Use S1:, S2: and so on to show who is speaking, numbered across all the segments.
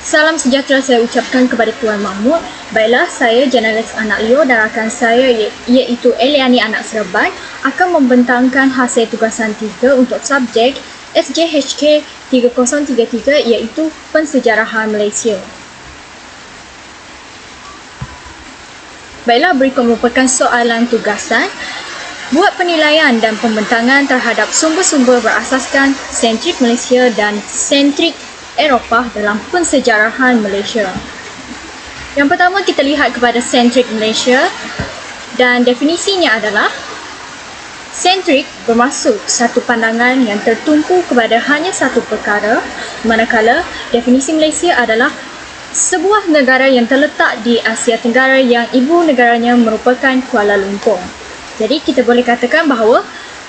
S1: Salam sejahtera saya ucapkan kepada Tuan Mahmud. Baiklah, saya jurnalis anak Leo dan rakan saya iaitu Eliani anak Serban akan membentangkan hasil tugasan 3 untuk subjek SJHK 3033 iaitu Pensejarahan Malaysia. Baiklah, berikut merupakan soalan tugasan. Buat penilaian dan pembentangan terhadap sumber-sumber berasaskan sentrik Malaysia dan sentrik Eropah dalam pensejarahan Malaysia. Yang pertama, kita lihat kepada sentrik Malaysia dan definisinya adalah sentrik bermaksud satu pandangan yang tertumpu kepada hanya satu perkara, manakala definisi Malaysia adalah sebuah negara yang terletak di Asia Tenggara yang ibu negaranya merupakan Kuala Lumpur. Jadi kita boleh katakan bahawa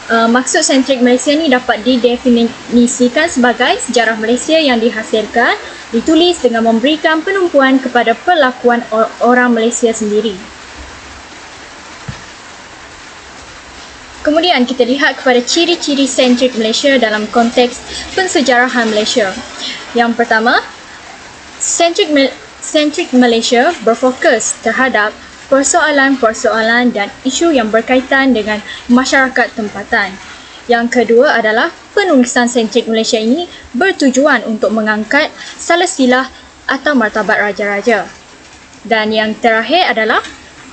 S1: maksud sentrik Malaysia ni dapat didefinisikan sebagai sejarah Malaysia yang dihasilkan, ditulis dengan memberikan penumpuan kepada perlakuan orang Malaysia sendiri. Kemudian kita lihat kepada ciri-ciri sentrik Malaysia dalam konteks pensejarahan Malaysia. Yang pertama, sentrik Malaysia berfokus terhadap persoalan-persoalan dan isu yang berkaitan dengan masyarakat tempatan. Yang kedua adalah penulisan sentrik Malaysia ini bertujuan untuk mengangkat silsilah atau martabat raja-raja. Dan yang terakhir adalah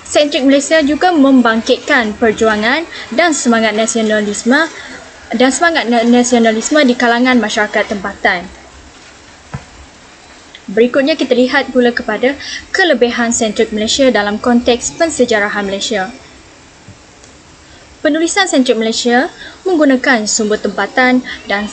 S1: sentrik Malaysia juga membangkitkan perjuangan dan semangat nasionalisme di kalangan masyarakat tempatan. Berikutnya kita lihat pula kepada kelebihan sentrik Malaysia dalam konteks pensejarahan Malaysia. Penulisan sentrik Malaysia menggunakan sumber tempatan dan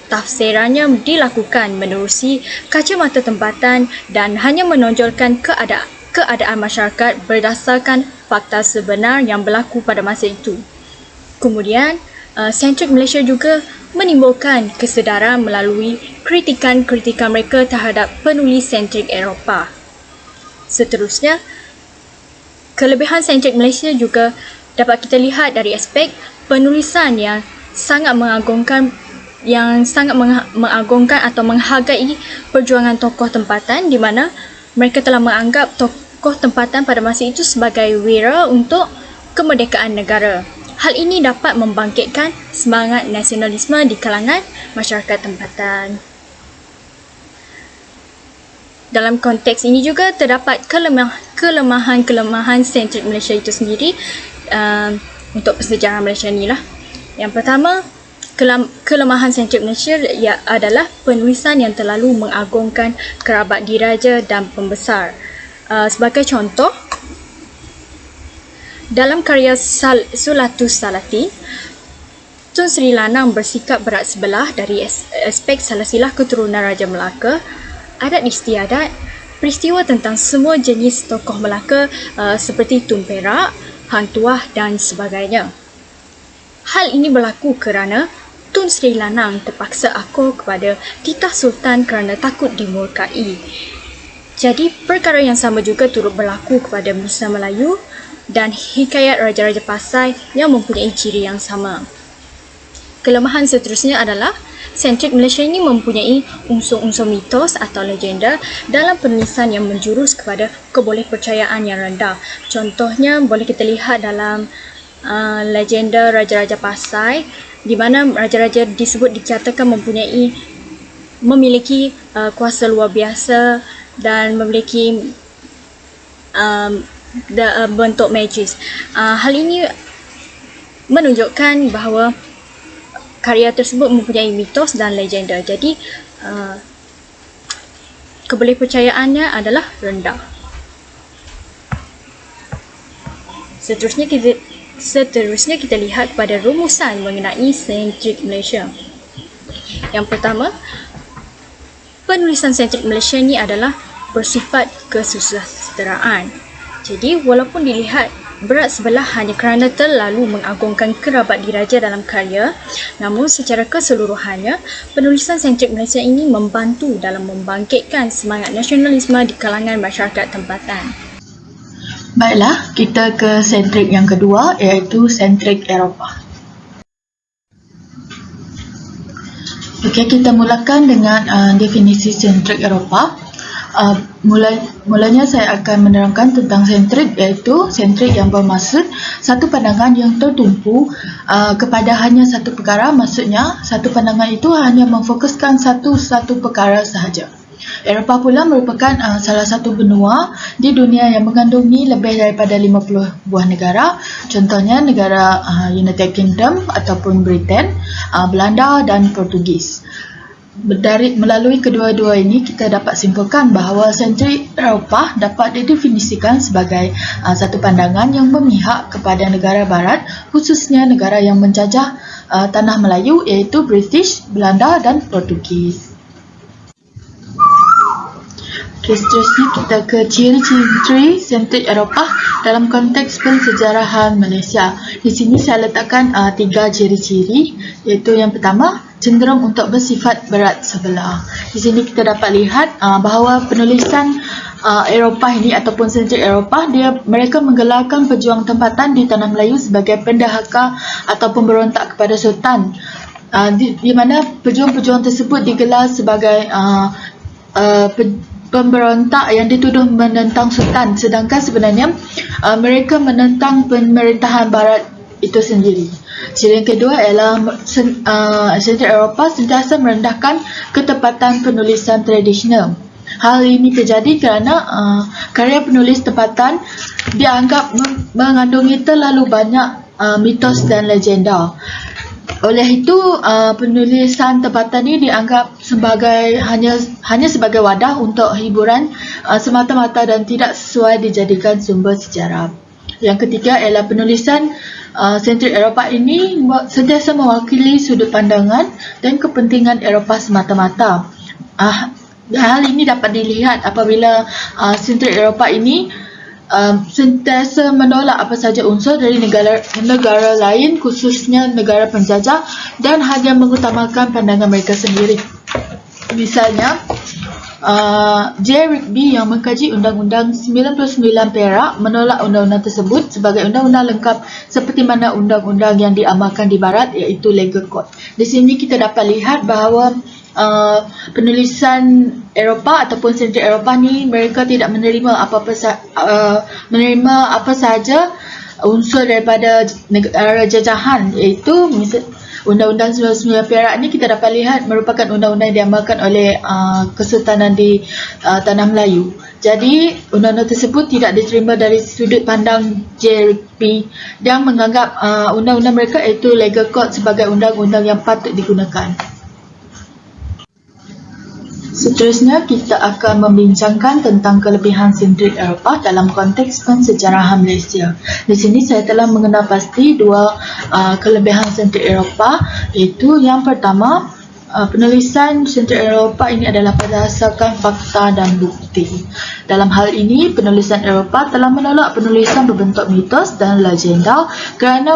S1: tafsirannya dilakukan menerusi kacamata tempatan dan hanya menonjolkan keadaan masyarakat berdasarkan fakta sebenar yang berlaku pada masa itu. Kemudian, sentrik Malaysia juga menimbulkan kesedaran melalui kritikan-kritikan mereka terhadap penulis sentrik Eropah. Seterusnya, kelebihan sentrik Malaysia juga dapat kita lihat dari aspek penulisan yang sangat mengagungkan atau menghargai perjuangan tokoh tempatan, di mana mereka telah menganggap tokoh tempatan pada masa itu sebagai wira untuk kemerdekaan negara. Hal ini dapat membangkitkan semangat nasionalisme di kalangan masyarakat tempatan. Dalam konteks ini juga terdapat kelemahan sentrik Malaysia itu sendiri untuk persejarahan Malaysia ni lah. Yang pertama, kelemahan sentrik Malaysia adalah penulisan yang terlalu mengagungkan kerabat diraja dan pembesar. Sebagai contoh, dalam karya Sulatus Salati, Tun Sri Lanang bersikap berat sebelah dari aspek silsilah keturunan Raja Melaka, adat istiadat, peristiwa tentang semua jenis tokoh Melaka seperti Tun Perak, Hang Tuah dan sebagainya. Hal ini berlaku kerana Tun Sri Lanang terpaksa akur kepada titah Sultan kerana takut dimurkai. Jadi perkara yang sama juga turut berlaku kepada Musa Melayu dan hikayat Raja-Raja Pasai yang mempunyai ciri yang sama. Kelemahan seterusnya adalah sentrik Malaysia ini mempunyai unsur-unsur mitos atau legenda dalam penulisan yang menjurus kepada kebolehpercayaan yang rendah. Contohnya boleh kita lihat dalam legenda Raja-Raja Pasai, di mana raja-raja disebut dikatakan memiliki kuasa luar biasa dan memiliki bentuk magis. Hal ini menunjukkan bahawa karya tersebut mempunyai mitos dan legenda. Jadi kebolehpercayaannya adalah rendah. Seterusnya kita lihat pada rumusan mengenai sentrik Malaysia. Yang pertama, penulisan sentrik Malaysia ni adalah bersifat kesusasteraan. Jadi, walaupun dilihat berat sebelah hanya kerana terlalu mengagungkan kerabat diraja dalam karya, namun secara keseluruhannya, penulisan sentrik Malaysia ini membantu dalam membangkitkan semangat nasionalisme di kalangan masyarakat tempatan.
S2: Baiklah, kita ke sentrik yang kedua, iaitu sentrik Eropah. Okey, kita mulakan dengan definisi sentrik Eropah. Mulanya saya akan menerangkan tentang sentrik, iaitu sentrik yang bermaksud satu pandangan yang tertumpu kepada hanya satu perkara. Maksudnya, satu pandangan itu hanya memfokuskan satu perkara sahaja. Eropah pula merupakan salah satu benua di dunia yang mengandungi lebih daripada 50 buah negara. Contohnya negara United Kingdom ataupun Britain, Belanda dan Portugis. Melalui kedua-dua ini, kita dapat simpulkan bahawa sentrik Eropah dapat didefinisikan sebagai satu pandangan yang memihak kepada negara barat, khususnya negara yang menjajah tanah Melayu, iaitu British, Belanda dan Portugis. Okay, seterusnya kita ke ciri-ciri sentrik Eropah dalam konteks pensejarahan Malaysia. Di sini saya letakkan 3 ciri-ciri, iaitu yang pertama, cenderung untuk bersifat berat sebelah. Di sini kita dapat lihat bahawa penulisan Eropah ini ataupun sentrik Eropah, mereka menggelarkan pejuang tempatan di tanah Melayu sebagai pendahaka atau pemberontak kepada Sultan, di mana pejuang-pejuang tersebut digelar sebagai pemberontak yang dituduh menentang Sultan, sedangkan sebenarnya mereka menentang pemerintahan barat itu sendiri. Ciri yang kedua ialah sentrik Eropah sentiasa merendahkan ketepatan penulisan tradisional. Hal ini terjadi kerana karya penulis tempatan dianggap mengandungi terlalu banyak mitos dan legenda. Oleh itu, penulisan tempatan ini dianggap sebagai hanya sebagai wadah untuk hiburan semata-mata dan tidak sesuai dijadikan sumber sejarah. Yang ketiga ialah penulisan sentrik Eropah ini sentiasa mewakili sudut pandangan dan kepentingan Eropah semata-mata. Hal ini dapat dilihat apabila sentrik Eropah ini sentiasa menolak apa sahaja unsur dari negara lain, khususnya negara penjajah, dan hanya mengutamakan pandangan mereka sendiri. Misalnya, J. Rigby yang mengkaji Undang-Undang 99 Perak menolak undang-undang tersebut sebagai undang-undang lengkap seperti mana undang-undang yang diamalkan di Barat, iaitu Legal Code. Di sini kita dapat lihat bahawa penulisan Eropah ataupun sentrik Eropah ni, mereka tidak menerima apa sahaja unsur daripada negara jajahan, iaitu Undang-Undang 99 Perak ni kita dapat lihat merupakan undang-undang yang diamalkan oleh Kesultanan di Tanah Melayu. Jadi undang-undang tersebut tidak diterima dari sudut pandang JRP yang menganggap undang-undang mereka iaitu Legal Code sebagai undang-undang yang patut digunakan. Seterusnya, kita akan membincangkan tentang kelebihan sentrik Eropah dalam konteks pensejarahan Malaysia. Di sini saya telah mengenal pasti dua kelebihan sentrik Eropah, iaitu yang pertama, penulisan sentrik Eropah ini adalah berdasarkan fakta dan bukti. Dalam hal ini, penulisan Eropah telah menolak penulisan berbentuk mitos dan legenda kerana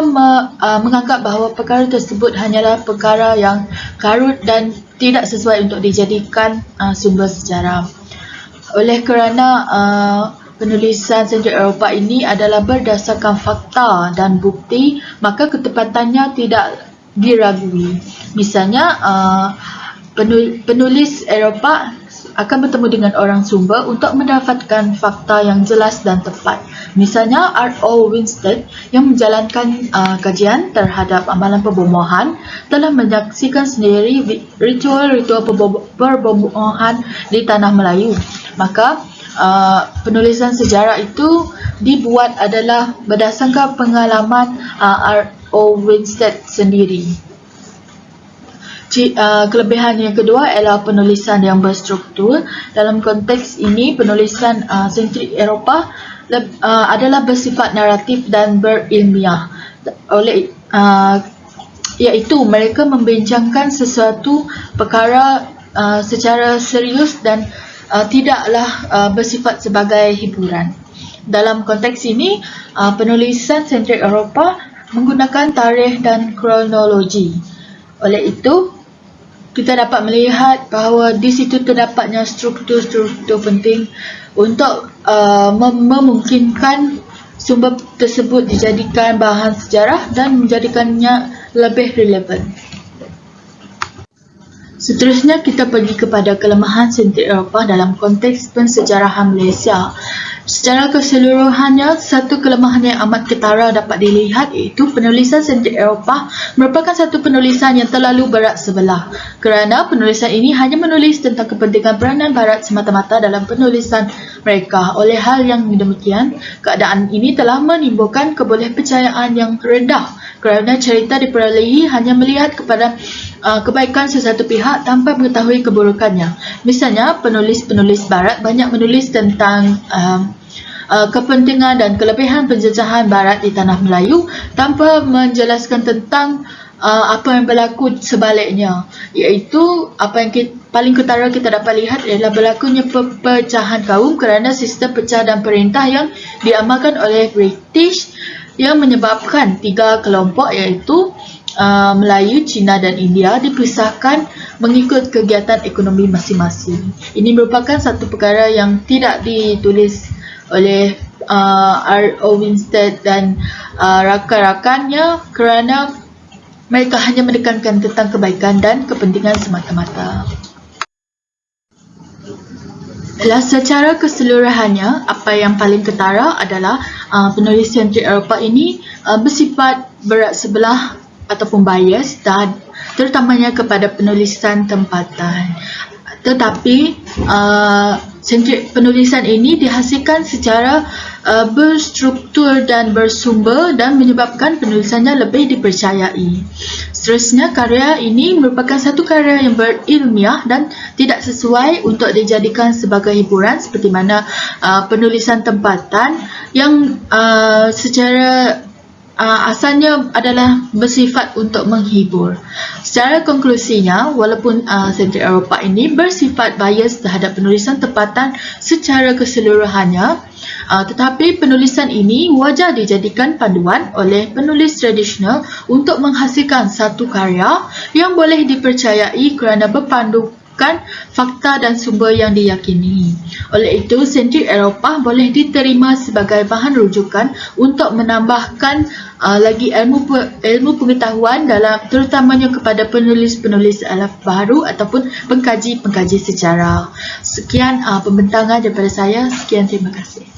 S2: menganggap bahawa perkara tersebut hanyalah perkara yang karut dan tidak sesuai untuk dijadikan sumber sejarah. Oleh kerana penulisan sentrik Eropah ini adalah berdasarkan fakta dan bukti, maka ketepatannya tidak diragui. Misalnya, penulis Eropah akan bertemu dengan orang sumber untuk mendapatkan fakta yang jelas dan tepat. Misalnya, R.O. Winstead yang menjalankan kajian terhadap amalan pembomohan telah menyaksikan sendiri ritual-ritual pembomohan di Tanah Melayu. Maka, penulisan sejarah itu dibuat adalah berdasarkan pengalaman R.O. Winstead sendiri. Kelebihan yang kedua ialah penulisan yang berstruktur. Dalam konteks ini, penulisan sentrik Eropah adalah bersifat naratif dan berilmiah. Iaitu mereka membincangkan sesuatu perkara secara serius dan tidaklah bersifat sebagai hiburan. Dalam konteks ini, penulisan sentrik Eropah menggunakan tarikh dan kronologi. Oleh itu, kita dapat melihat bahawa di situ terdapatnya struktur-struktur penting untuk memungkinkan sumber tersebut dijadikan bahan sejarah dan menjadikannya lebih relevan. Seterusnya kita pergi kepada kelemahan sentrik Eropah dalam konteks pensejarahan Malaysia. Secara keseluruhannya, satu kelemahan yang amat ketara dapat dilihat iaitu penulisan sentrik Eropah merupakan satu penulisan yang terlalu berat sebelah, kerana penulisan ini hanya menulis tentang kepentingan peranan Barat semata-mata dalam penulisan mereka. Oleh hal yang demikian, keadaan ini telah menimbulkan kebolehpercayaan yang rendah kerana cerita diperolehi hanya melihat kepada kebaikan sesuatu pihak tanpa mengetahui keburukannya. Misalnya, penulis-penulis Barat banyak menulis tentang kepentingan dan kelebihan penjajahan Barat di tanah Melayu tanpa menjelaskan tentang apa yang berlaku sebaliknya, iaitu apa yang paling ketara kita dapat lihat adalah berlakunya perpecahan kaum kerana sistem pecah dan perintah yang diamalkan oleh British yang menyebabkan tiga kelompok iaitu Melayu, Cina dan India dipisahkan mengikut kegiatan ekonomi masing-masing. Ini merupakan satu perkara yang tidak ditulis oleh R.O. Winstead dan rakan-rakannya kerana mereka hanya menekankan tentang kebaikan dan kepentingan semata-mata. Secara keseluruhannya, apa yang paling ketara adalah penulis sentrik Eropah ini bersifat berat sebelah ataupun bias dan terutamanya kepada penulisan tempatan. Tetapi sentrik penulisan ini dihasilkan secara berstruktur dan bersumber dan menyebabkan penulisannya lebih dipercayai. Seterusnya, karya ini merupakan satu karya yang berilmiah dan tidak sesuai untuk dijadikan sebagai hiburan seperti mana penulisan tempatan yang secara asalnya adalah bersifat untuk menghibur. Secara konklusinya, walaupun sentrik Eropah ini bersifat bias terhadap penulisan tempatan secara keseluruhannya, tetapi penulisan ini wajar dijadikan panduan oleh penulis tradisional untuk menghasilkan satu karya yang boleh dipercayai kerana berpandukan fakta dan sumber yang diyakini. Oleh itu, sentrik Eropah boleh diterima sebagai bahan rujukan untuk menambahkan lagi ilmu pengetahuan dalam terutamanya kepada penulis-penulis alaf baru ataupun pengkaji-pengkaji sejarah. Sekian pembentangan daripada saya. Sekian, terima kasih.